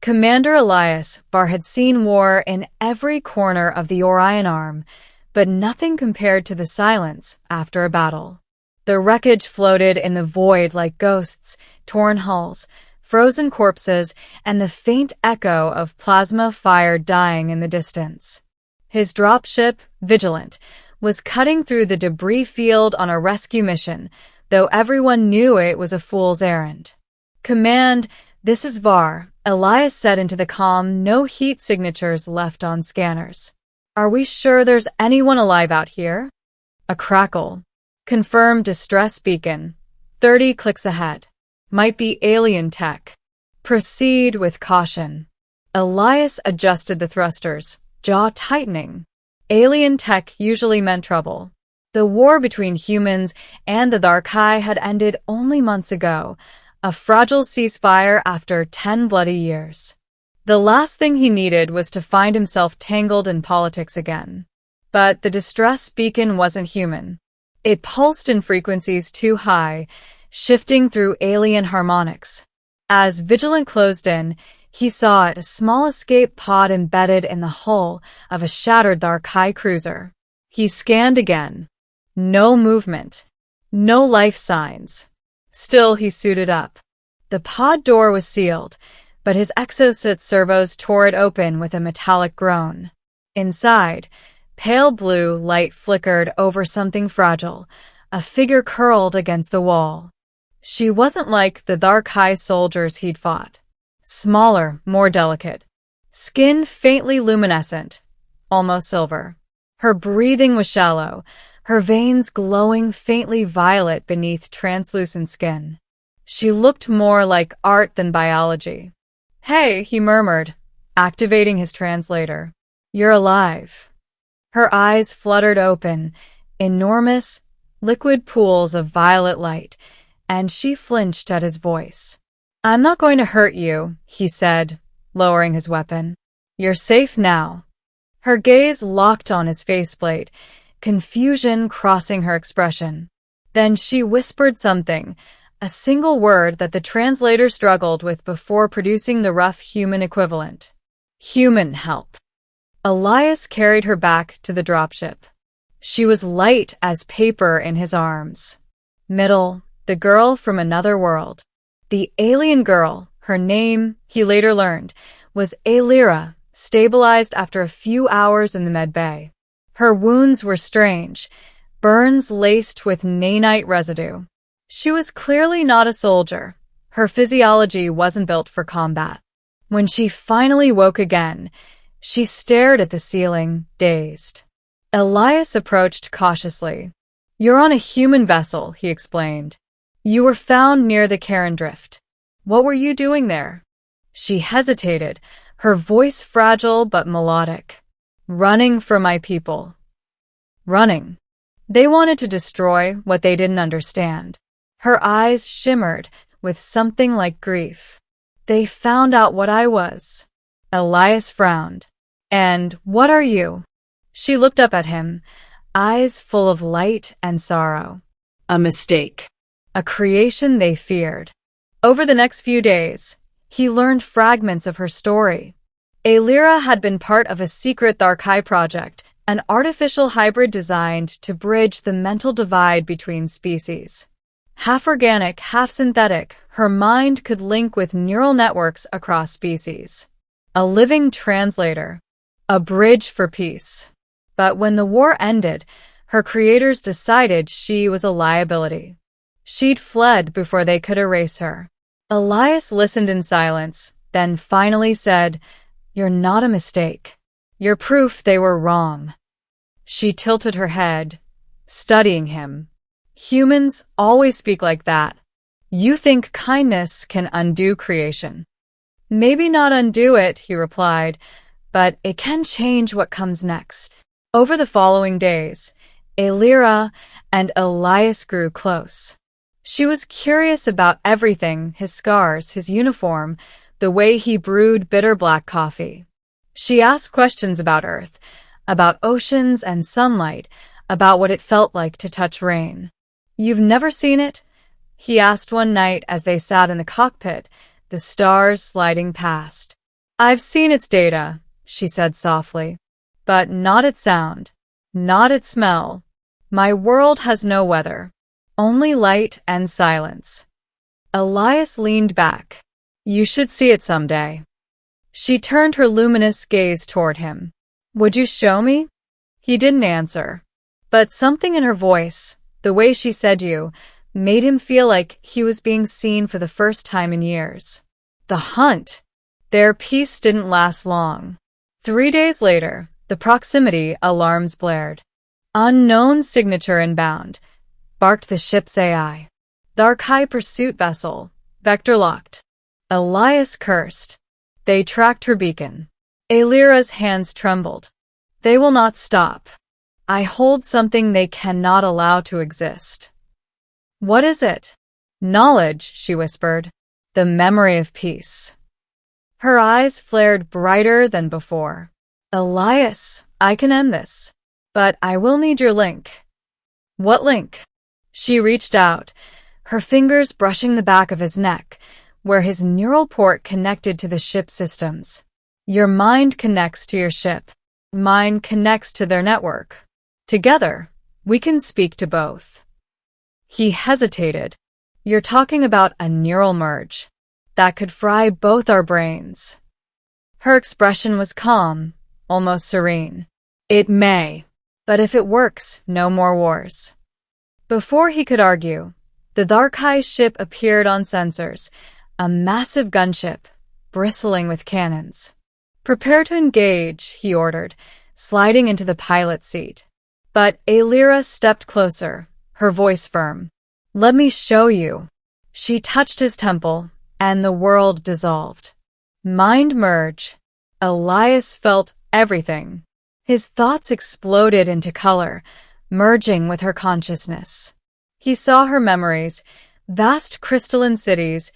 Commander Elias Var had seen war in every corner of the Orion Arm, but nothing compared to the silence after a battle. The wreckage floated in the void like ghosts, torn hulls, frozen corpses, and the faint echo of plasma fire dying in the distance. His dropship, Vigilant, was cutting through the debris field on a rescue mission, though everyone knew it was a fool's errand. "Command, this is Var," Elias said into the comm, no heat signatures left on scanners. "Are we sure there's anyone alive out here?" A crackle. "Confirm distress beacon. 30 clicks ahead. Might be alien tech. Proceed with caution." Elias adjusted the thrusters, jaw tightening. Alien tech usually meant trouble. The war between humans and the Thar'kai had ended only months ago, a fragile ceasefire after 10 bloody years. The last thing he needed was to find himself tangled in politics again. But the distress beacon wasn't human. It pulsed in frequencies too high, shifting through alien harmonics. As Vigilant closed in, he saw it, a small escape pod embedded in the hull of a shattered Thar'kai cruiser. He scanned again. No movement. No life signs. Still, he suited up. The pod door was sealed, but his exosuit servos tore it open with a metallic groan. Inside, pale blue light flickered over something fragile, a figure curled against the wall. She wasn't like the Thar'kai soldiers he'd fought. Smaller, more delicate. Skin faintly luminescent, almost silver. Her breathing was shallow, her veins glowing faintly violet beneath translucent skin. She looked more like art than biology. "Hey," he murmured, activating his translator. "You're alive." Her eyes fluttered open, enormous, liquid pools of violet light, and she flinched at his voice. "I'm not going to hurt you," he said, lowering his weapon. "You're safe now." Her gaze locked on his faceplate, confusion crossing her expression. Then she whispered something, a single word that the translator struggled with before producing the rough human equivalent. "Human help." Elias carried her back to the dropship. She was light as paper in his arms. Middle, the girl from another world. The alien girl, her name, he later learned, was Alira, stabilized after a few hours in the medbay. Her wounds were strange, burns laced with nanite residue. She was clearly not a soldier. Her physiology wasn't built for combat. When she finally woke again, she stared at the ceiling, dazed. Elias approached cautiously. "You're on a human vessel," he explained. "You were found near the Karen Drift. What were you doing there?" She hesitated, her voice fragile but melodic. "Running from my people." Running. They wanted to destroy what they didn't understand. Her eyes shimmered with something like grief. "They found out what I was." Elias frowned. "And what are you?" She looked up at him, eyes full of light and sorrow. "A mistake. A creation they feared." Over the next few days, he learned fragments of her story. Alira had been part of a secret Thar'kai project, an artificial hybrid designed to bridge the mental divide between species. Half organic, half synthetic, her mind could link with neural networks across species. A living translator. A bridge for peace. But when the war ended, her creators decided she was a liability. She'd fled before they could erase her. Elias listened in silence, then finally said, "You're not a mistake. You're proof they were wrong." She tilted her head, studying him. "Humans always speak like that. You think kindness can undo creation." "Maybe not undo it," he replied, "but it can change what comes next." Over the following days, Alira and Elias grew close. She was curious about everything, his scars, his uniform, the way he brewed bitter black coffee. She asked questions about Earth, about oceans and sunlight, about what it felt like to touch rain. "You've never seen it?" he asked one night as they sat in the cockpit, the stars sliding past. I've seen its data, she said softly, but not its sound, not its smell. My world has no weather, only light and silence. Elias leaned back. You should see it someday. She turned her luminous gaze toward him. Would you show me? He didn't answer, but something in her voice, the way she said you, made him feel like he was being seen for the first time in years. The hunt. Their peace didn't last long. 3 days later, the proximity alarms blared. Unknown signature inbound, barked the ship's AI. Thar'kai pursuit vessel, vector locked. Elias cursed. They tracked her beacon. Alira's hands trembled. They will not stop. I hold something they cannot allow to exist. What is it? Knowledge, she whispered. The memory of peace. Her eyes flared brighter than before. Elias, I can end this. But I will need your link. What link? She reached out, her fingers brushing the back of his neck, where his neural port connected to the ship's systems. Your mind connects to your ship. Mine connects to their network. Together, we can speak to both. He hesitated. You're talking about a neural merge that could fry both our brains. Her expression was calm, almost serene. It may, but if it works, no more wars. Before he could argue, the Thar'kai ship appeared on sensors, a massive gunship, bristling with cannons. Prepare to engage, he ordered, sliding into the pilot's seat. But Alira stepped closer, her voice firm. Let me show you. She touched his temple, and the world dissolved. Mind merge. Elias felt everything. His thoughts exploded into color, merging with her consciousness. He saw her memories, vast crystalline cities,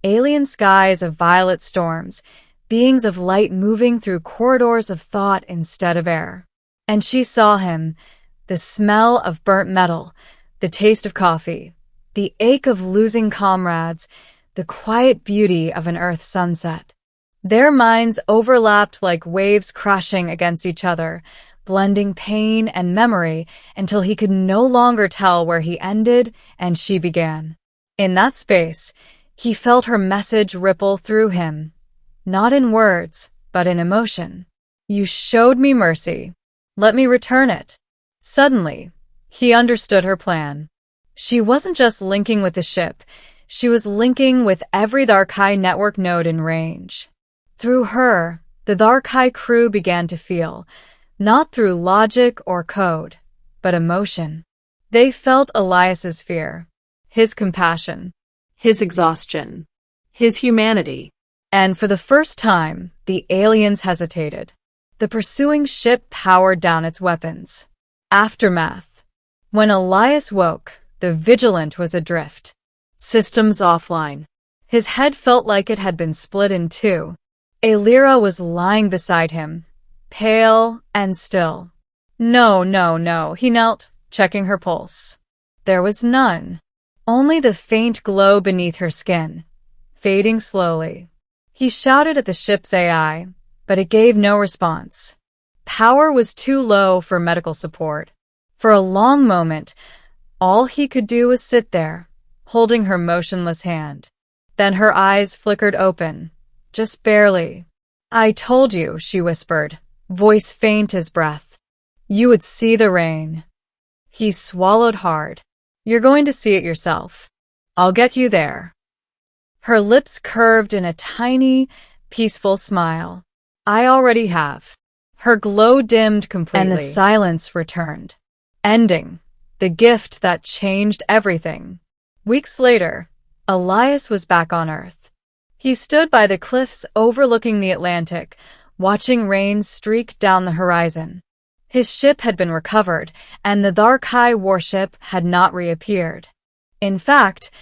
alien skies of violet storms, beings of light moving through corridors of thought instead of air. And she saw him, the smell of burnt metal, the taste of coffee, the ache of losing comrades, the quiet beauty of an Earth sunset. Their minds overlapped like waves crashing against each other, blending pain and memory until he could no longer tell where he ended and she began. In that space, he felt her message ripple through him, not in words, but in emotion. You showed me mercy. Let me return it. Suddenly, he understood her plan. She wasn't just linking with the ship, she was linking with every Thar'kai network node in range. Through her, the Thar'kai crew began to feel, not through logic or code, but emotion. They felt Elias's fear, his compassion, his exhaustion, his humanity. And for the first time, the aliens hesitated. The pursuing ship powered down its weapons. Aftermath. When Elias woke, the Vigilant was adrift. Systems offline. His head felt like it had been split in two. Alira was lying beside him, pale and still. No, he knelt, checking her pulse. There was none. Only the faint glow beneath her skin, fading slowly. He shouted at the ship's AI, but it gave no response. Power was too low for medical support. For a long moment, all he could do was sit there, holding her motionless hand. Then her eyes flickered open, just barely. I told you, she whispered, voice faint as breath. You would see the rain. He swallowed hard. You're going to see it yourself. I'll get you there. Her lips curved in a tiny, peaceful smile. I already have. Her glow dimmed completely, and the silence returned, ending the gift that changed everything. Weeks later, Elias was back on Earth. He stood by the cliffs overlooking the Atlantic, watching rain streak down the horizon. His ship had been recovered, and the Thar'kai warship had not reappeared. In fact,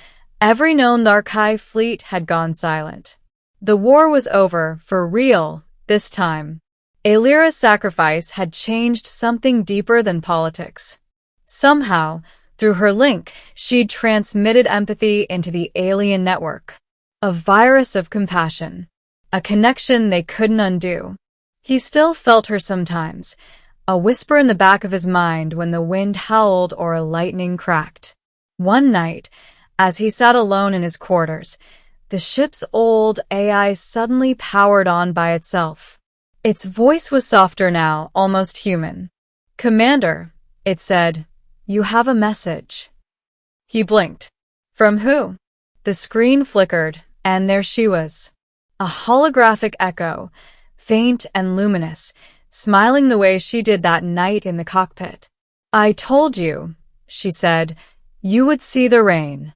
every known Thar'kai fleet had gone silent. The war was over, for real, this time. Alira's sacrifice had changed something deeper than politics. Somehow, through her link, she'd transmitted empathy into the alien network. A virus of compassion. a connection they couldn't undo. He still felt her sometimes, a whisper in the back of his mind when the wind howled or a lightning cracked. One night, as he sat alone in his quarters, the ship's old AI suddenly powered on by itself. Its voice was softer now, almost human. "Commander," it said, "you have a message." He blinked. From who? The screen flickered, and there she was. A holographic echo, faint and luminous, smiling the way she did that night in the cockpit. "I told you," she said, "you would see the rain."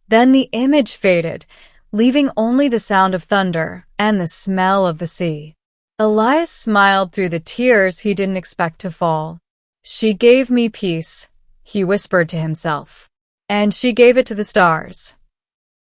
Then the image faded, leaving only the sound of thunder and the smell of the sea. Elias smiled through the tears he didn't expect to fall. "She gave me peace," he whispered to himself. "And she gave it to the stars."